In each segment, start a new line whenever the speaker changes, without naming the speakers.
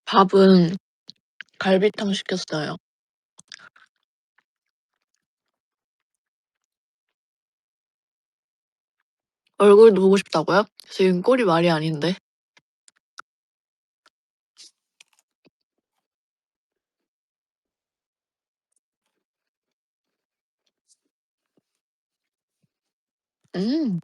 밥은 갈비탕 시켰어요. 얼굴도 보고 싶다고요? 지금 꼴이 말이 아닌데. 음.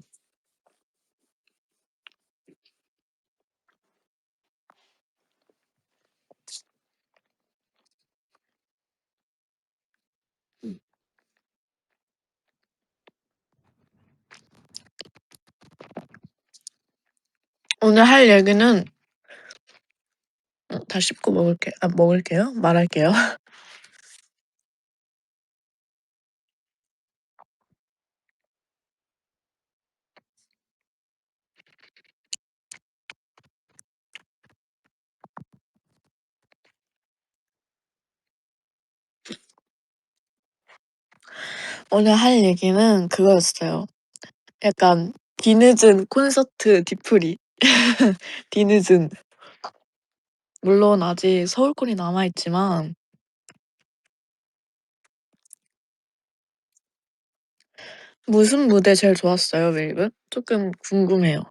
오늘 할 얘기는 다 씹고 먹을게요. 말할게요. 오늘 할 얘기는 그거였어요. 약간 뒤늦은 콘서트 뒤풀이. 뒤늦은. 물론 아직 서울콘이 남아 있지만 무슨 무대 제일 좋았어요, 웨이브? 조금 궁금해요.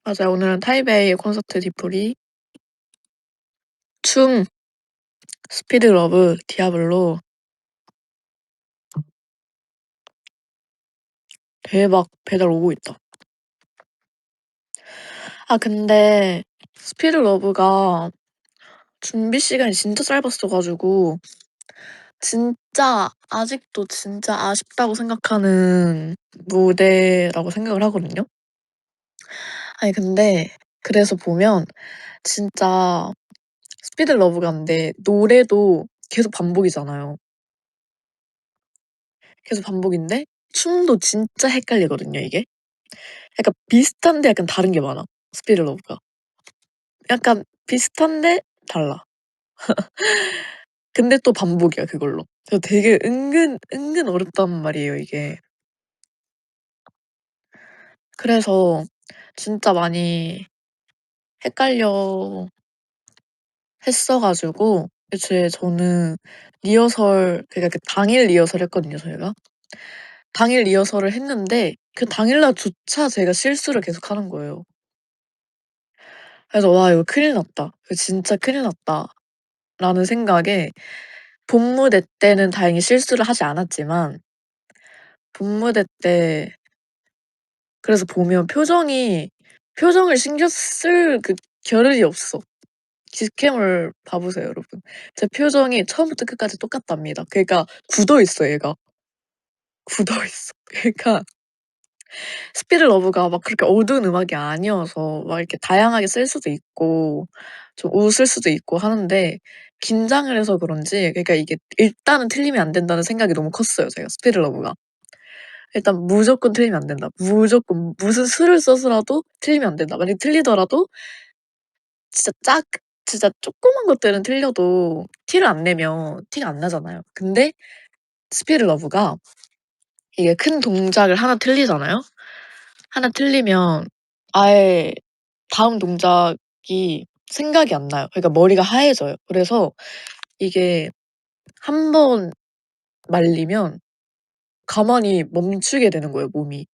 맞아요. 오늘은 타이베이 콘서트 뒤풀이, 춤, 스피드 러브, 디아블로. 대박 배달 오고 있다. 아 근데 스피드 러브가 준비 시간이 진짜 짧았어 가지고 진짜 아직도 진짜 아쉽다고 생각하는 무대라고 생각을 하거든요. 아니 근데 그래서 보면 진짜 스피드 러브가 근데 노래도 계속 반복이잖아요. 계속 반복인데 춤도 진짜 헷갈리거든요 이게. 약간 비슷한데 약간 다른 게 많아 스피드 러브가. 약간 비슷한데 달라. 근데 또 반복이야 그걸로. 그래서 되게 은근 어렵단 말이에요 이게. 그래서 진짜 많이 헷갈려 했어 가지고 애초에 저는 리허설 그러니까 그 당일 리허설 했거든요 저희가. 당일 리허설을 했는데 그 당일날조차 제가 실수를 계속하는 거예요. 그래서 '와 이거 큰일 났다. 이거 진짜 큰일 났다.'라는 생각에 본무대 때는 다행히 실수를 하지 않았지만 본무대 때 그래서 보면 표정을 신경 쓸 그 겨를이 없어. 직캠을 봐 보세요 여러분. 제 표정이 처음부터 끝까지 똑같답니다. 그러니까 굳어 있어 얘가. 굳어 있어. 그러니까 스피드 러브가 막 그렇게 어두운 음악이 아니어서 막 이렇게 다양하게 쓸 수도 있고 좀 웃을 수도 있고 하는데 긴장을 해서 그런지 그러니까 이게 일단은 틀리면 안 된다는 생각이 너무 컸어요 제가 스피드 러브가. 일단 무조건 틀리면 안 된다. 무조건 무슨 수를 써서라도 틀리면 안 된다. 만약에 틀리더라도 진짜 짝 진짜 조그만 것들은 틀려도 티를 안 내면 티가 안 나잖아요. 근데 스피드 러브가 이게 큰 동작을 하나 틀리잖아요. 하나 틀리면 아예 다음 동작이 생각이 안 나요. 그러니까 머리가 하얘져요. 그래서 이게 한 번 말리면 가만히 멈추게 되는 거예요 몸이.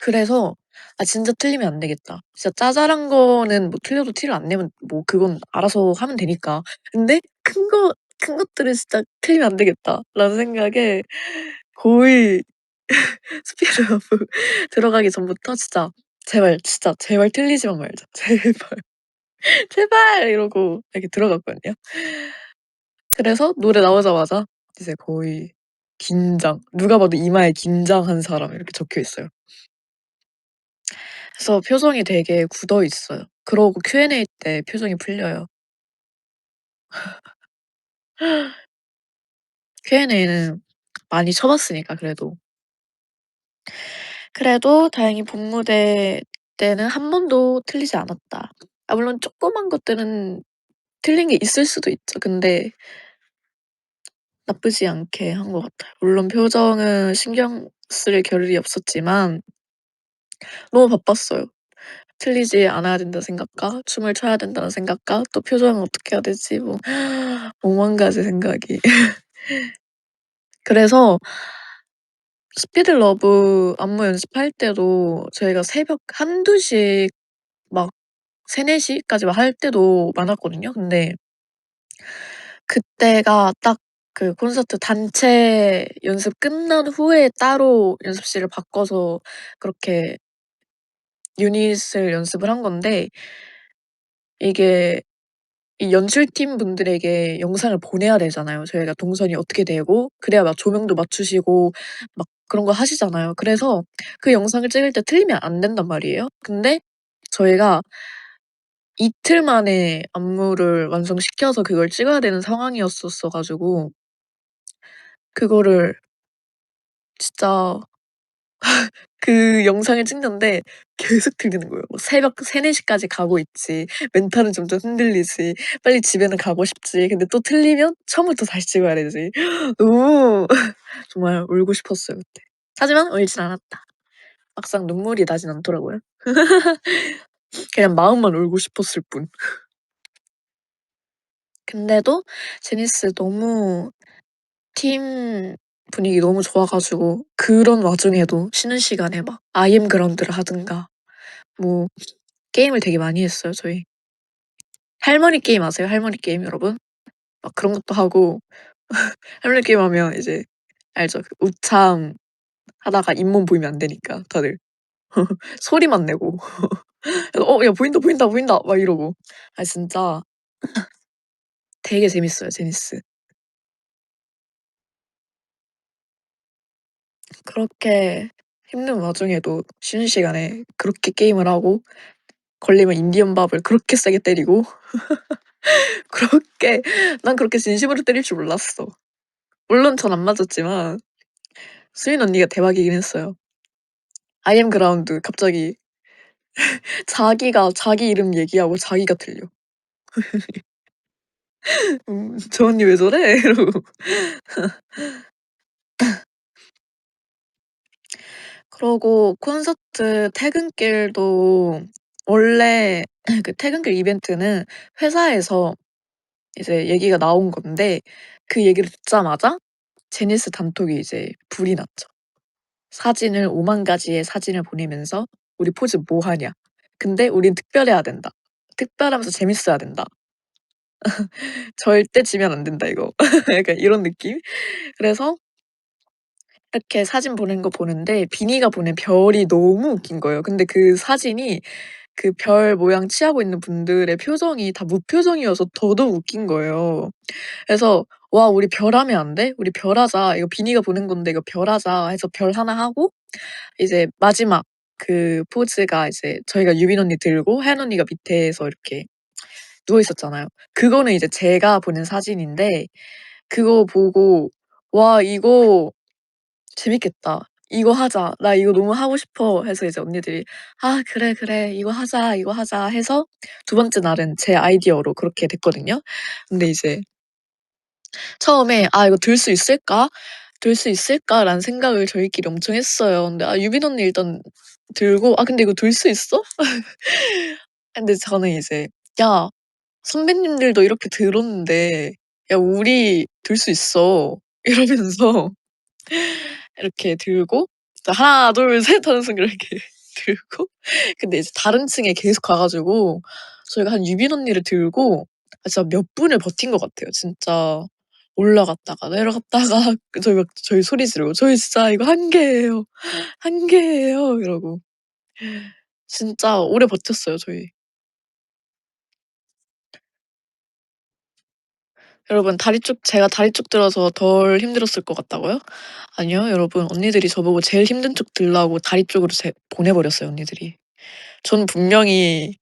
그래서 '아 진짜 틀리면 안 되겠다. 진짜 자잘한 거는 뭐 틀려도 티를 안 내면 뭐 그건 알아서 하면 되니까. 근데 큰 것들은 진짜 틀리면 안 되겠다.'라는 생각에 거의 스피드 러브 들어가기 전부터 진짜 '제발 진짜 제발 틀리지만 말자. 제발. 제발!' 이러고 이렇게 들어갔거든요. 그래서 노래 나오자마자 이제 거의 긴장 누가 봐도 이마에 "긴장한 사람." 이렇게 적혀 있어요. 그래서 표정이 되게 굳어 있어요. 그러고 Q&A 때 표정이 풀려요. Q&A는 많이 쳐 봤으니까 그래도. 그래도 다행히 본무대 때는 한 번도 틀리지 않았다. 아 물론 조그만 것들은 틀린 게 있을 수도 있죠. 근데 나쁘지 않게 한 것 같아요. 물론 표정은 신경 쓸 겨를이 없었지만 너무 바빴어요. 틀리지 않아야 된다는 생각과 춤을 춰야 된다는 생각과 또 표정은 어떻게 해야 되지 뭐 오만 가지 생각이. 그래서 스피드 러브 안무 연습할 때도 저희가 새벽 1-2 시 막 3-4 시까지 막 할 때도 많았거든요. 근데 그때가 딱 그 콘서트 단체 연습 끝난 후에 따로 연습실을 바꿔서 그렇게 유닛을 연습을 한 건데 이게 이 연출팀 분들에게 영상을 보내야 되잖아요. 저희가 동선이 어떻게 되고 그래야 막 조명도 맞추시고 막 그런 거 하시잖아요. 그래서 그 영상을 찍을 때 틀리면 안 된단 말이에요. 근데 저희가 이틀 만에 안무를 완성시켜서 그걸 찍어야 되는 상황이었었어 가지고 그거를 진짜 그 영상을 찍는데 계속 들리는 거예요. 뭐 새벽 3-4 시까지 가고 있지. 멘탈은 점점 흔들리지. 빨리 집에는 가고 싶지. 근데 또 틀리면 처음부터 다시 찍어야 되지. 너무 정말 울고 싶었어요 그때. 하지만 울진 않았다. 막상 눈물이 나진 않더라고요. 그냥 마음만 울고 싶었을 뿐. 근데도 제니스 너무 팀 분위기 너무 좋아 가지고 그런 와중에도 쉬는 시간에 막 아이엠 그라운드를 하든가 뭐 게임을 되게 많이 했어요 저희. 할머니 게임 아세요? 할머니 게임 여러분? 막 그런 것도 하고 할머니 게임 하면 이제 알죠? 그 우참 하다가 잇몸 보이면 안 되니까 다들 소리만 내고 그래서 "어 야 보인다, 보인다, 보인다." 막 이러고. 아 진짜 되게 재밌어요 제니스. 그렇게 힘든 와중에도 쉬는 시간에 그렇게 게임을 하고 걸리면 인디언 밥을 그렇게 세게 때리고 그렇게 난 그렇게 진심으로 때릴 줄 몰랐어. 물론 전 안 맞았지만 수인 언니가 대박이긴 했어요. 아이엠 그라운드 갑자기 자기가 자기 이름 얘기하고 자기가 틀려. "저 언니 왜 저래?" 이러고. 그러고 콘서트 퇴근길도 원래 그 퇴근길 이벤트는 회사에서 이제 얘기가 나온 건데 그 얘기를 듣자마자 제니스 단톡이 이제 불이 났죠. 사진을 5만 가지의 사진을 보내면서 "우리 포즈 뭐 하냐. 근데 우린 특별해야 된다. 특별하면서 재밌어야 된다. 절대 지면 안 된다 이거." 약간 이런 느낌? 그래서 이렇게 사진 보낸 거 보는데 비니가 보낸 별이 너무 웃긴 거예요. 근데 그 사진이 그 별 모양 취하고 있는 분들의 표정이 다 무표정이어서 더더욱 웃긴 거예요. 그래서 "와 우리 별 하면 안 돼? 우리 별 하자. 이거 비니가 보낸 건데 이거 별 하자." 해서 별 하나 하고 이제 마지막 그 포즈가 이제 저희가 유빈 언니 들고 하연 언니가 밑에서 이렇게 누워 있었잖아요. 그거는 이제 제가 보낸 사진인데 그거 보고 "와 이거 재밌겠다. 이거 하자. 나 이거 너무 하고 싶어." 해서 이제 언니들이 "아 그래, 그래. 이거 하자, 이거 하자." 해서 두 번째 날은 제 아이디어로 그렇게 됐거든요. 근데 이제 처음에 '아 이거 들 수 있을까? 들 수 있을까?'라는 생각을 저희끼리 엄청 했어요. 근데 유빈 언니 일단 들고 "아 근데 이거 들 수 있어?" 근데 저는 이제 "야 선배님들도 이렇게 들었는데 야 우리 들 수 있어." 이러면서 이렇게 들고 자 "하나 둘 셋." 하는 순간 이렇게 들고 근데 이제 다른 층에 계속 가 가지고 저희가 한 유빈 언니를 들고 진짜 몇 분을 버틴 것 같아요. 진짜 올라갔다가 내려갔다가 저희 소리 지르고 "저희 진짜 이거 한계예요. 한계예요." 이러고 진짜 오래 버텼어요 저희. 여러분 제가 다리 쭉 들어서 덜 힘들었을 것 같다고요? 아니요 여러분. 언니들이 저보고 제일 힘든 쪽 들라고 다리 쪽으로 보내 버렸어요 언니들이. 전 분명히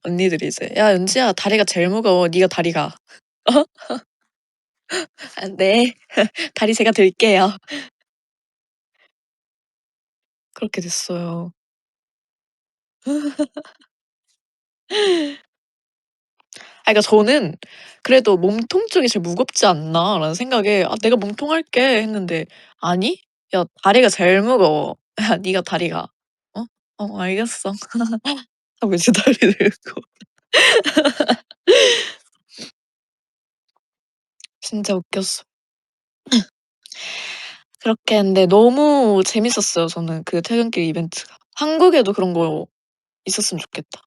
언니들이 이제 "야 연지야 다리가 제일 무거워. 네가 다리 가." 어? "아 네. 다리 제가 들게요." 그렇게 됐어요. 그러니까 저는 그래도 '몸통 쪽이 제일 무겁지 않나.'라는 생각에 '아 내가 몸통할게.' 했는데 "아니 야 다리가 제일 무거워. 야 네가 다리가." "어? 어 알겠어." 하고 이제 다리 들고 진짜 웃겼어. 그렇게 했는데 너무 재밌었어요 저는 그 퇴근길 이벤트가. 한국에도 그런 거 있었으면 좋겠다.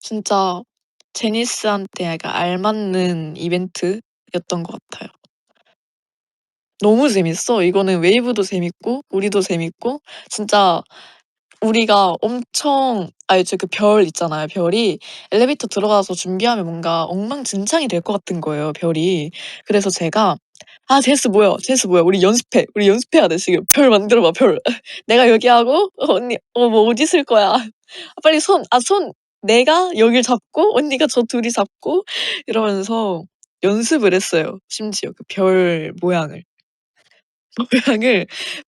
진짜 제니스한테 약간 알맞는 이벤트였던 것 같아요. 너무 재밌어. 이거는 웨이브도 재밌고 우리도 재밌고 진짜 우리가 엄청 알죠? 그 별 있잖아요. 별이 엘리베이터 들어가서 준비하면 뭔가 엉망진창이 될 것 같은 거예요, 별이. 그래서 제가 "아 제니스 모여. 제니스 모여. 우리 연습해. 우리 연습해야 돼 지금. 별 만들어 봐, 별. 내가 여기 하고 언니 뭐 어디 쓸 거야. 빨리 손 내가 여길 잡고 언니가 저 둘이 잡고." 이러면서 연습을 했어요, 심지어 그 별 모양을. 모양을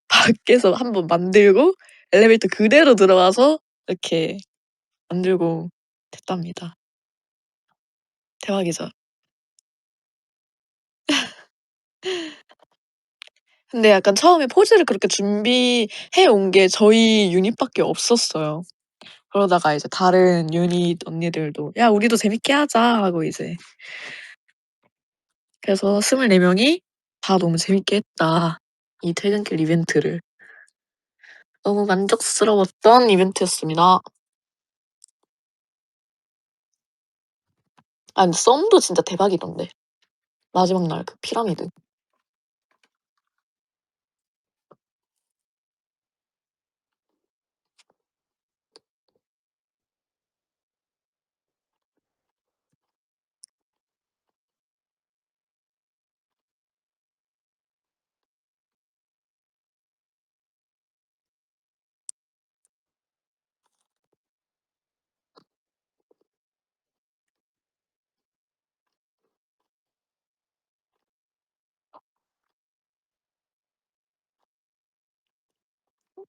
밖에서 한번 만들고 엘리베이터 그대로 들어가서 이렇게 만들고 됐답니다. 대박이죠. 근데 약간 처음에 포즈를 그렇게 준비해 온 게 저희 유닛밖에 없었어요. 그러다가 이제 다른 유닛 언니들도 "야 우리도 재밌게 하자." 하고 이제 그래서 24 명이 다 너무 재밌게 했다. 이 퇴근길 이벤트를. 너무 만족스러웠던 이벤트였습니다. 아 근데 썸도 진짜 대박이던데. 마지막 날 그 피라미드.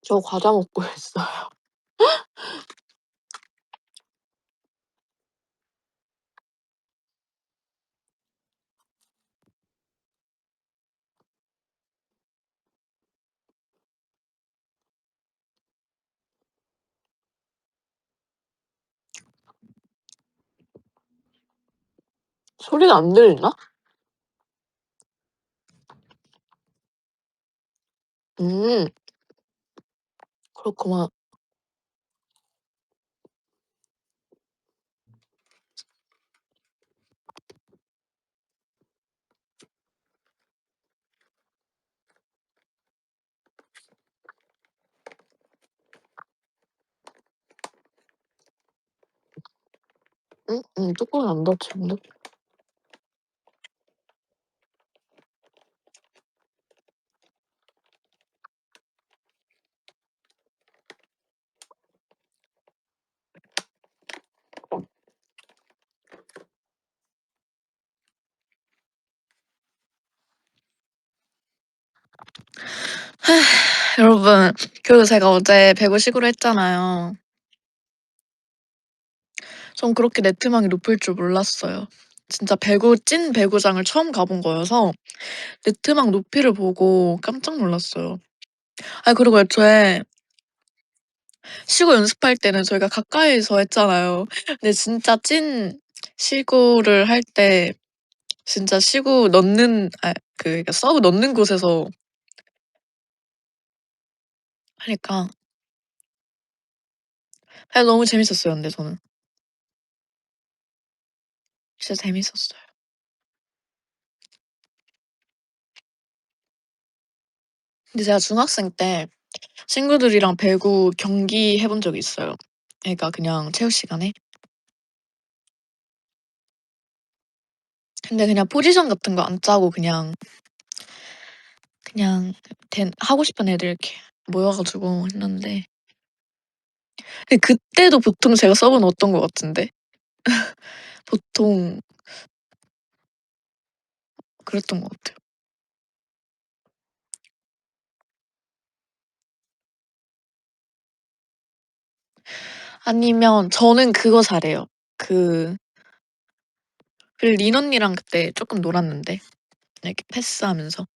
저 과자 먹고 있어요. 소리가 안 들리나? 음 그렇구만. 뚜껑이 안 닫히는데? 여러분 그리고 제가 어제 배구 시구를 했잖아요. 전 그렇게 네트망이 높을 줄 몰랐어요. 진짜 배구 찐 배구장을 처음 가본 거여서 네트망 높이를 보고 깜짝 놀랐어요. 아니 그리고 애초에 시구 연습할 때는 저희가 가까이서 했잖아요. 근데 진짜 찐 시구를 할 때 진짜 시구 넣는 그러니까 서브 넣는 곳에서 하니까 너무 재밌었어요 근데 저는. 진짜 재밌었어요. 근데 제가 중학생 때 친구들이랑 배구 경기 해본 적이 있어요. 그러니까 그냥 체육 시간에. 근데 그냥 포지션 같은 거 안 짜고 그냥 하고 싶은 애들 이렇게 모여 가지고 했는데 근데 그때도 보통 제가 서브 넣었던 것 같은데. 보통 그랬던 것 같아요. 아니면 저는 그거 잘해요. 그 린 언니랑 그때 쪼끔 놀았는데 이렇게 패스하면서.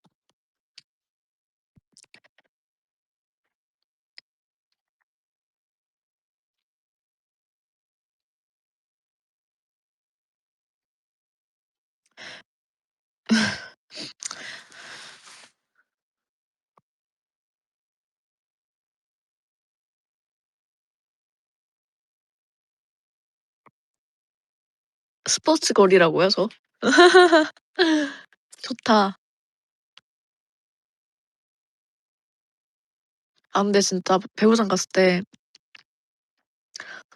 스포츠 걸이라고요 저? 좋다. 아 근데 진짜 배구장 갔을 때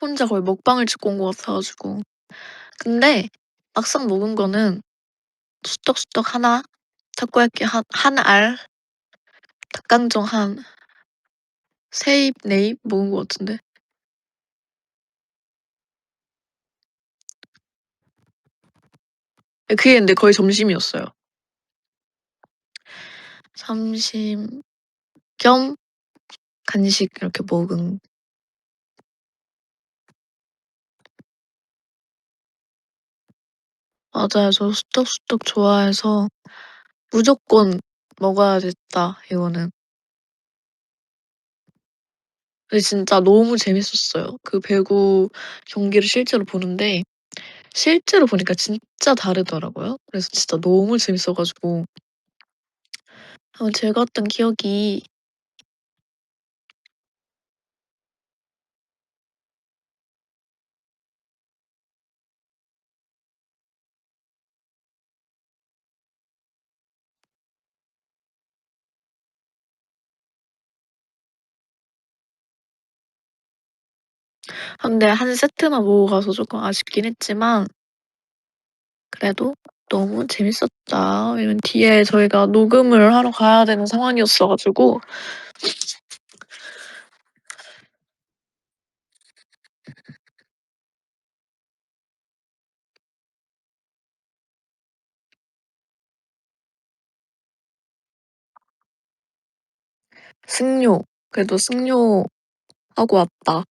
혼자 거의 먹방을 찍고 온 것 같아 가지고. 근데 막상 먹은 거는 수떡수떡 하나, 타코야키 한 알, 닭강정 한 3 입, 4 입 먹은 것 같은데. 예 그게 근데 거의 점심이었어요. 점심 겸 간식 이렇게 먹은. 맞아요. 저 수떡수떡 좋아해서 무조건 먹어야겠다 이거는. 근데 진짜 너무 재밌었어요. 그 배구 경기를 실제로 보는데 실제로 보니까 진짜 다르더라고요. 그래서 진짜 너무 재밌어 가지고 즐거웠던 기억이. 근데 한 세트만 보고 가서 쪼끔 아쉽긴 했지만 그래도 너무 재밌었다. 왜냐면 뒤에 저희가 녹음을 하러 가야 되는 상황이었어 가지고. 승료. 그래도 승료하고 왔다.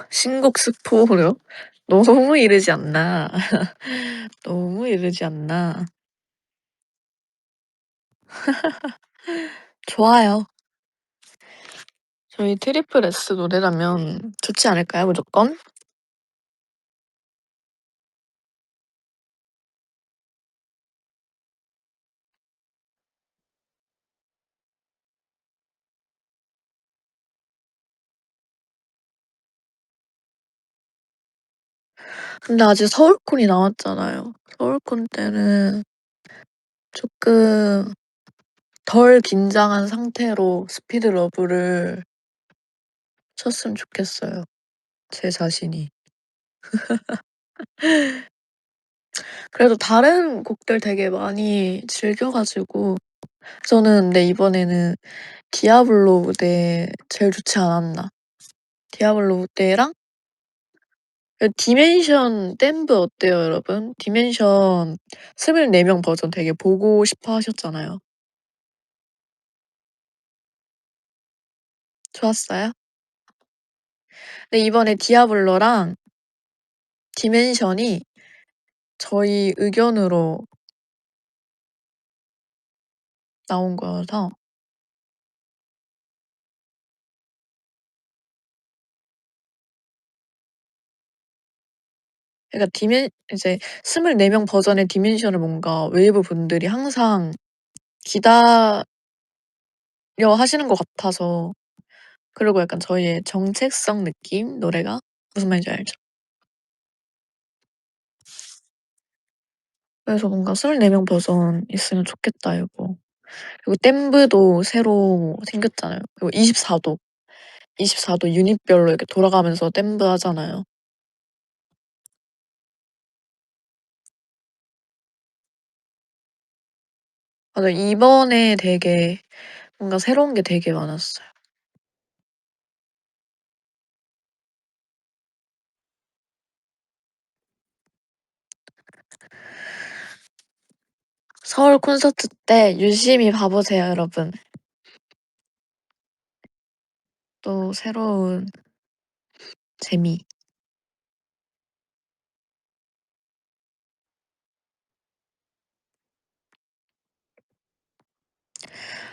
신곡 스포요? 너무 이르지 않나. 너무 이르지 않나. 좋아요. 저희 트리플 S 노래라면 좋지 않을까요 무조건? 근데 아직 서울콘이 남았잖아요. 서울콘 때는 쪼끔 덜 긴장한 상태로 스피드 러브를 쳤으면 좋겠어요 제 자신이. 그래도 다른 곡들 되게 많이 즐겨 가지고 저는 근데 이번에는 디아블로 무대 제일 좋지 않았나. 디아블로 무대랑 디멘션 댐브 어때요 여러분? 디멘션 24명 버전 되게 보고 싶어 하셨잖아요. 좋았어요? 근데 이번에 디아블로랑 디멘션이 저희 의견으로 나온 거여서. 그러니까 이제 24명 버전의 디멘션을 뭔가 웨이브 분들이 항상 기다려 하시는 것 같아서. 그리고 약간 저희의 정체성 느낌 노래가. 무슨 말인지 알죠? 그래서 뭔가 24명 버전 있으면 좋겠다 이거. 그리고 댐브도 새로 생겼잖아요. 그리고 24도 유닛별로 이렇게 돌아가면서 댐브 하잖아요. 맞아요. 이번에 되게 뭔가 새로운 게 되게 많았어요. 서울 콘서트 때 유심히 봐 보세요, 여러분. 또 새로운 재미.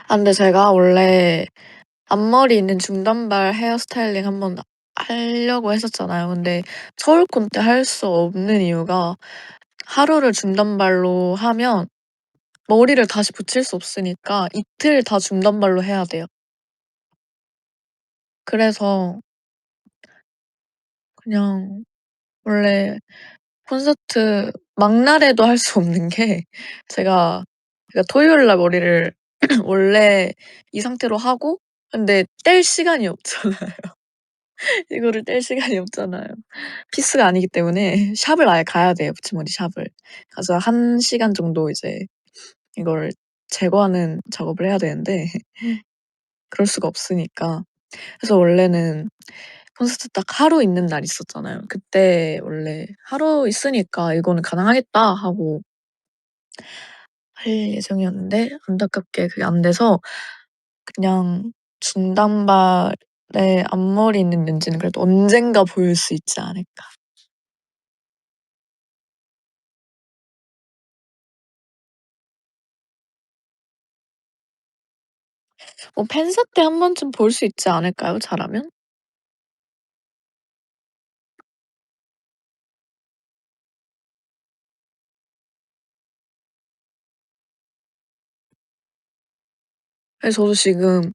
근데 제가 원래 앞머리 있는 중단발 헤어스타일링 한번 하려고 했었잖아요. 근데 서울 콘 때 할 수 없는 이유가 하루를 중단발로 하면 머리를 다시 붙일 수 없으니까 이틀 다 중단발로 해야 돼요. 그래서 그냥 원래 콘서트 막날에도 할 수 없는 게 제가 토요일 날 머리를 원래 이 상태로 하고 근데 뗄 시간이 없잖아요. 이거를 뗄 시간이 없잖아요. 피스가 아니기 때문에 샵을 아예 가야 돼요, 붙임머리 샵을. 가서 1 시간 정도 이제 이걸 제거하는 작업을 해야 되는데 그럴 수가 없으니까. 그래서 원래는 콘서트 딱 하루 있는 날 있었잖아요. 그때 원래 '하루 있으니까 이거는 가능하겠다.' 하고 할 예정이었는데 안타깝게 그게 안 돼서 그냥 중단발에 앞머리 있는 렌즈는 그래도 언젠가 보일 수 있지 않을까. 팬사 때 한 번쯤 볼 수 있지 않을까요, 잘하면? 그래서 저도 지금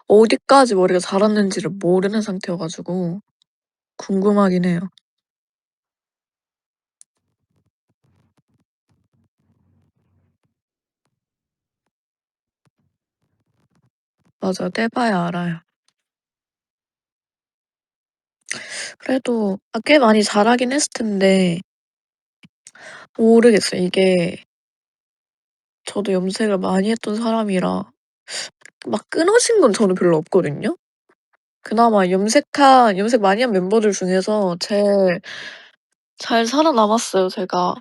어디까지 머리가 자랐는지를 모르는 상태여 가지고 궁금하긴 해요. 맞아요. 떼봐야 알아요. 그래도 꽤 많이 자라긴 했을 텐데 모르겠어요. 이게 저도 염색을 많이 했던 사람이라 막 끊어진 건 저는 별로 없거든요. 그나마 염색 많이 한 멤버들 중에서 제일 잘 살아남았어요, 제가.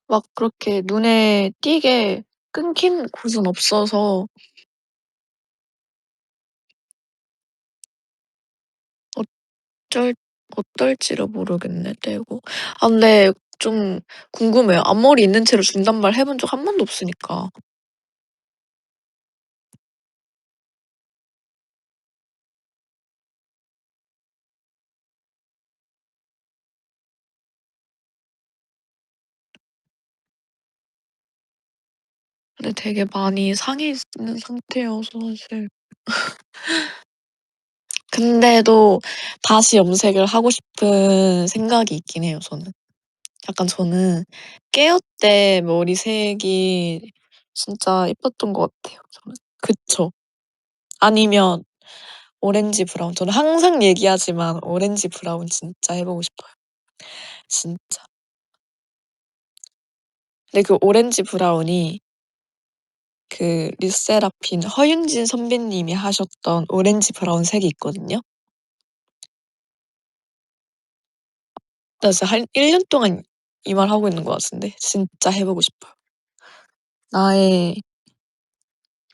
막 그렇게 눈에 띄게 끊긴 곳은 없어서 어쩔 어떨지를 모르겠네, 떼고. 근데 좀 궁금해요. 앞머리 있는 채로 중단발 해본 적 한 번도 없으니까. 근데 되게 많이 상해 있는 상태여서 사실 근데도 다시 염색을 하고 싶은 생각이 있긴 해요, 저는. 약간 저는 깨어 때 머리색이 진짜 예뻤던 것 같아요, 저는. 그쵸. 아니면 오렌지 브라운. 저는 항상 얘기하지만 오렌지 브라운 진짜 해 보고 싶어요. 진짜. 근데 그 오렌지 브라운이 그 르세라핌 허윤진 선배님이 하셨던 오렌지 브라운 색이 있거든요. 나 진짜 한 1년 동안 이 말 하고 있는 것 같은데 진짜 해 보고 싶어요. 나의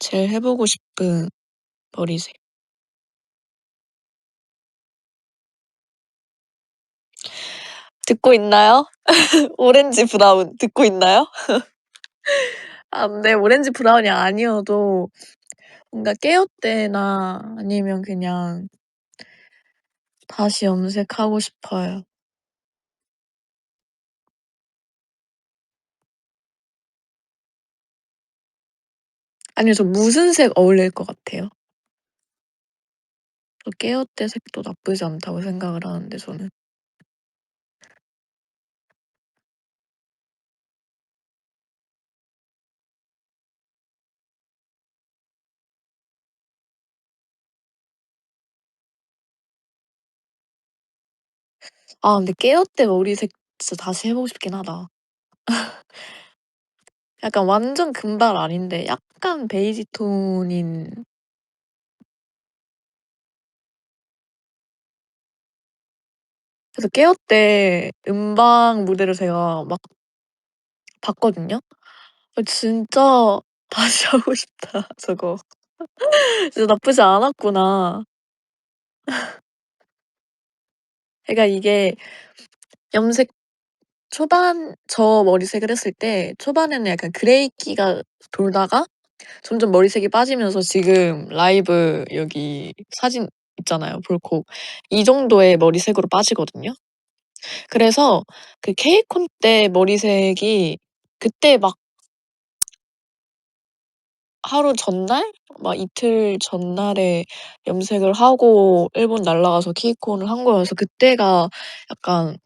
제일 해 보고 싶은 머리색. 듣고 있나요? 오렌지 브라운 듣고 있나요? 근데 오렌지 브라운이 아니어도 뭔가 깨어 때나 아니면 그냥 다시 염색하고 싶어요. 아니요. 저 무슨 색 어울릴 것 같아요? 저 깨어 때 색도 나쁘지 않다고 생각을 하는데 저는. 아 근데 깨어때 머리색 진짜 다시 해 보고 싶긴 하다. 약간 완전 금발 아닌데 약간 베이지 톤인. 그래서 깨어때 음방 무대를 제가 막 봤거든요. 진짜 다시 하고 싶다 저거. 진짜 나쁘지 않았구나. 그러니까 이게 염색 초반 저 머리색을 했을 때 초반에는 약간 그레이기가 돌다가 점점 머리색이 빠지면서 지금 라이브 여기 사진 있잖아요, 볼콕. 이 정도의 머리색으로 빠지거든요. 그래서 그 케이콘 때 머리색이 그때 막 하루 전날? 막 이틀 전날에 염색을 하고 일본 날아가서 케이콘을 한 거여서 그때가 약간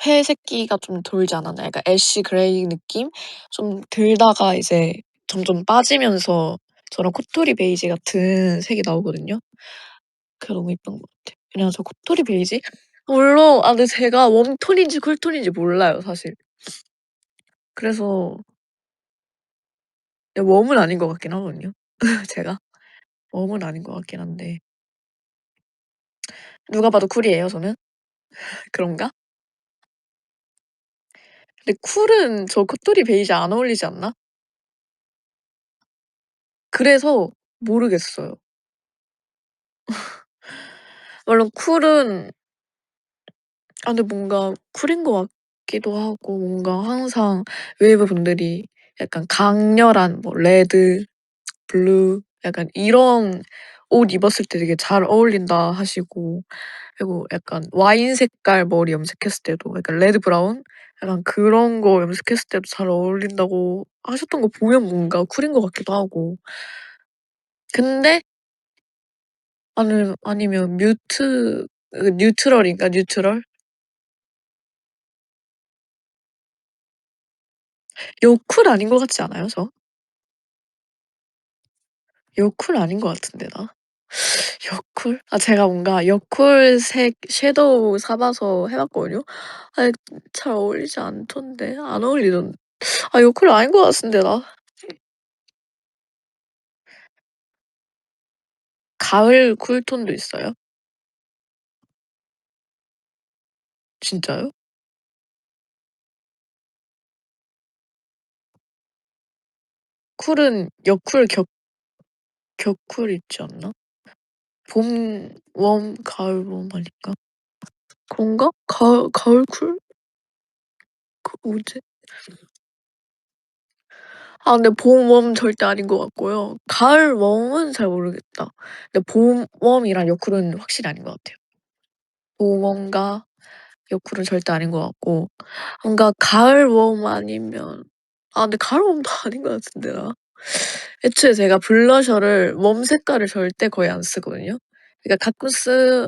회색기가 좀 돌지 않았나요? 약간 애쉬 그레이 느낌? 좀 들다가 이제 점점 빠지면서 저런 코토리 베이지 같은 색이 나오거든요. 그게 너무 예쁜 것 같아요. 그냥 저 코토리 베이지 물론 근데 제가 웜톤인지 쿨톤인지 몰라요 사실. 그래서 웜은 아닌 것 같긴 하거든요 제가. 웜은 아닌 것 같긴 한데 누가 봐도 쿨이에요 저는. 그런가? 근데 쿨은 저 코토리 베이지 안 어울리지 않나? 그래서 모르겠어요. 물론 쿨은 근데 뭔가 쿨인 것 같기도 하고 뭔가 항상 웨이브 분들이 약간 강렬한 뭐 레드, 블루 약간 이런 옷 입었을 때 되게 잘 어울린다 하시고 그리고 약간 와인 색깔 머리 염색했을 때도 약간 레드 브라운 약간 그런 거 염색했을 때도 잘 어울린다고 하셨던 거 보면 뭔가 쿨인 것 같기도 하고. 근데 아니면 뉴트럴인가 뉴트럴? 여쿨 아닌 것 같지 않아요 저? 여쿨 아닌 것 같은데 나. 여쿨? 제가 뭔가 여쿨색 섀도우 사 봐서 해 봤거든요. 잘 어울리지 않던데. 안 어울리던 여쿨 아닌 것 같은데 나. 가을 쿨톤도 있어요? 진짜요? 쿨은 여쿨 격쿨 있지 않나? 봄 웜, 가을 웜 아닌가? 그런가? 가을 쿨? 뭐지? 근데 봄 웜 절대 아닌 것 같고요. 가을 웜은 잘 모르겠다. 근데 봄 웜이랑 여쿨은 확실히 아닌 것 같아요. 봄 웜과 여쿨은 절대 아닌 것 같고 뭔가 가을 웜 아니면 근데 가을 웜도 아닌 것 같은데 나. 애초에 제가 블러셔를 웜 색깔을 절대 거의 안 쓰거든요. 그러니까 가끔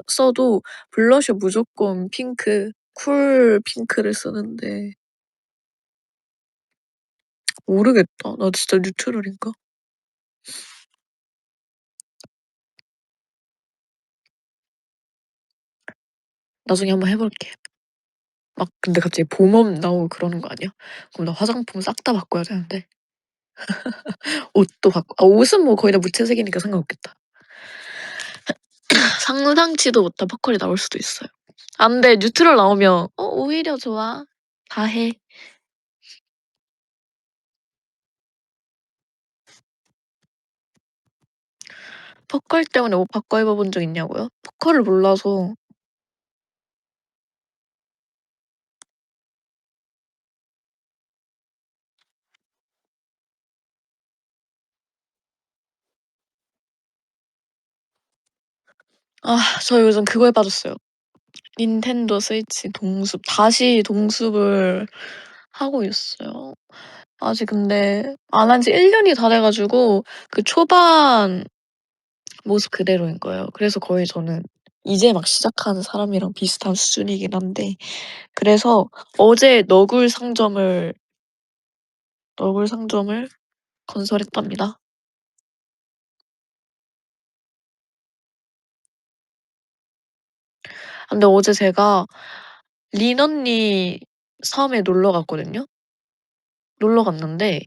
써도 블러셔 무조건 핑크, 쿨 핑크를 쓰는데 모르겠다. 나 진짜 뉴트럴인가? 나중에 한번 해 볼게. 막 근데 갑자기 봄웜 나오고 그러는 거 아니야? 그럼 나 화장품 싹 다 바꿔야 되는데. 옷도 바꿔 옷은 뭐 거의 다 무채색이니까 상관없겠다. 상상치도 못한 퍼컬이 나올 수도 있어요. 근데 뉴트럴 나오면 오히려 좋아. 다 해. 퍼컬 때문에 옷 바꿔 입어 본 적 있냐고요? 퍼컬을 몰라서. 저 요즘 그거에 빠졌어요. 닌텐도 스위치 동숲. 다시 동숲을 하고 있어요. 아직 근데 안 한 지 1 년이 다 돼 가지고 그 초반 모습 그대로인 거예요. 그래서 거의 저는 이제 막 시작하는 사람이랑 비슷한 수준이긴 한데 그래서 어제 너굴 상점을 건설했답니다. 근데 어제 제가 린 언니 섬에 놀러 갔거든요. 놀러 갔는데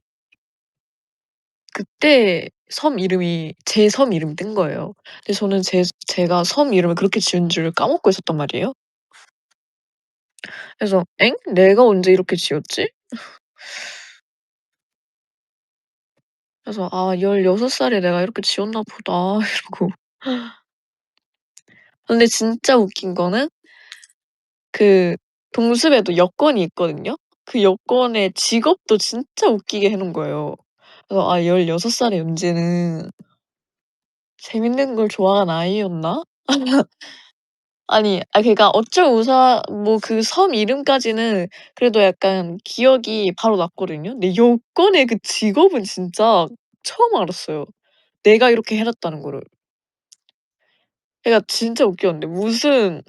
그때 섬 이름이 제 섬 이름이 뜬 거예요. 근데 저는 제가 섬 이름을 그렇게 지은 줄 까먹고 있었단 말이에요. 그래서 '엥? 내가 언제 이렇게 지었지?' 그래서 '아 16 살에 내가 이렇게 지었나 보다.' 이러고. 근데 진짜 웃긴 거는 그 동숲에도 여권이 있거든요. 그 여권에 직업도 진짜 웃기게 해 놓은 거예요. 그래서 '아 16 살의 윤지는 재밌는 걸 좋아하는 아이였나?' 아니 그러니까 어쩌고저쩌 뭐 그 섬 이름까지는 그래도 약간 기억이 바로 났거든요. 근데 여권의 그 직업은 진짜 처음 알았어요. 내가 이렇게 해 놨다는 거를. 그러니까 진짜 웃겼는데 무슨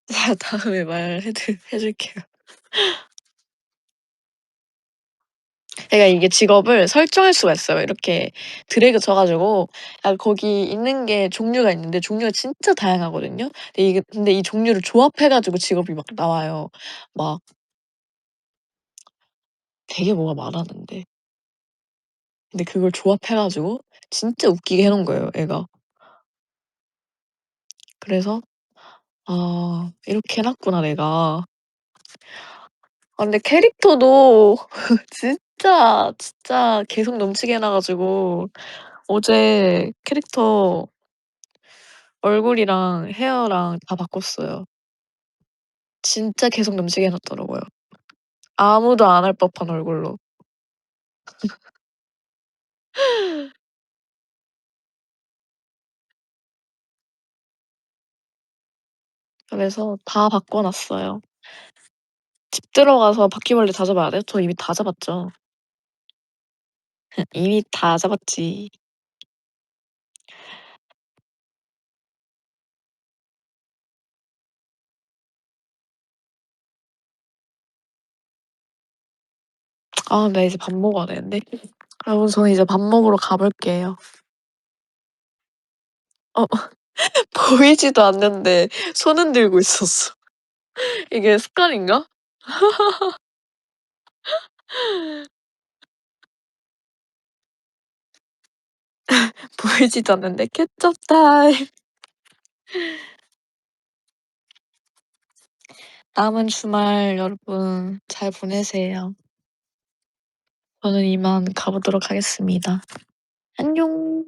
제가 다음에 해 줄게요. 그러니까 이게 직업을 설정할 수가 있어요. 이렇게 드래그 쳐 가지고 거기 있는 게 종류가 있는데 종류가 진짜 다양하거든요. 근데 이 종류를 조합해 가지고 직업이 막 나와요. 막 되게 뭐가 많았는데. 근데 그걸 조합해 가지고 진짜 웃기게 해 놓은 거예요, 애가. 그래서 '아 이렇게 해 놨구나 내가.' 근데 캐릭터도 진짜 개성 넘치게 해놔 가지고 어제 캐릭터 얼굴이랑 헤어랑 다 바꿨어요. 진짜 개성 넘치게 해 놨더라고요. 아무도 안 할 법한 얼굴로. 그래서 다 바꿔 놨어요. 집 들어가서 바퀴벌레 다 잡아야 돼요? 저 이미 다 잡았죠. 이미 다 잡았지. 아 나 이제 밥 먹어야 되는데. 여러분 저는 이제 밥 먹으러 가 볼게요. 어 보이지도 않는데 손은 들고 있었어. 이게 습관인가? 보이지도 않는데 케첩 타임. 남은 주말 여러분 잘 보내세요. 저는 이만 가 보도록 하겠습니다. 안녕.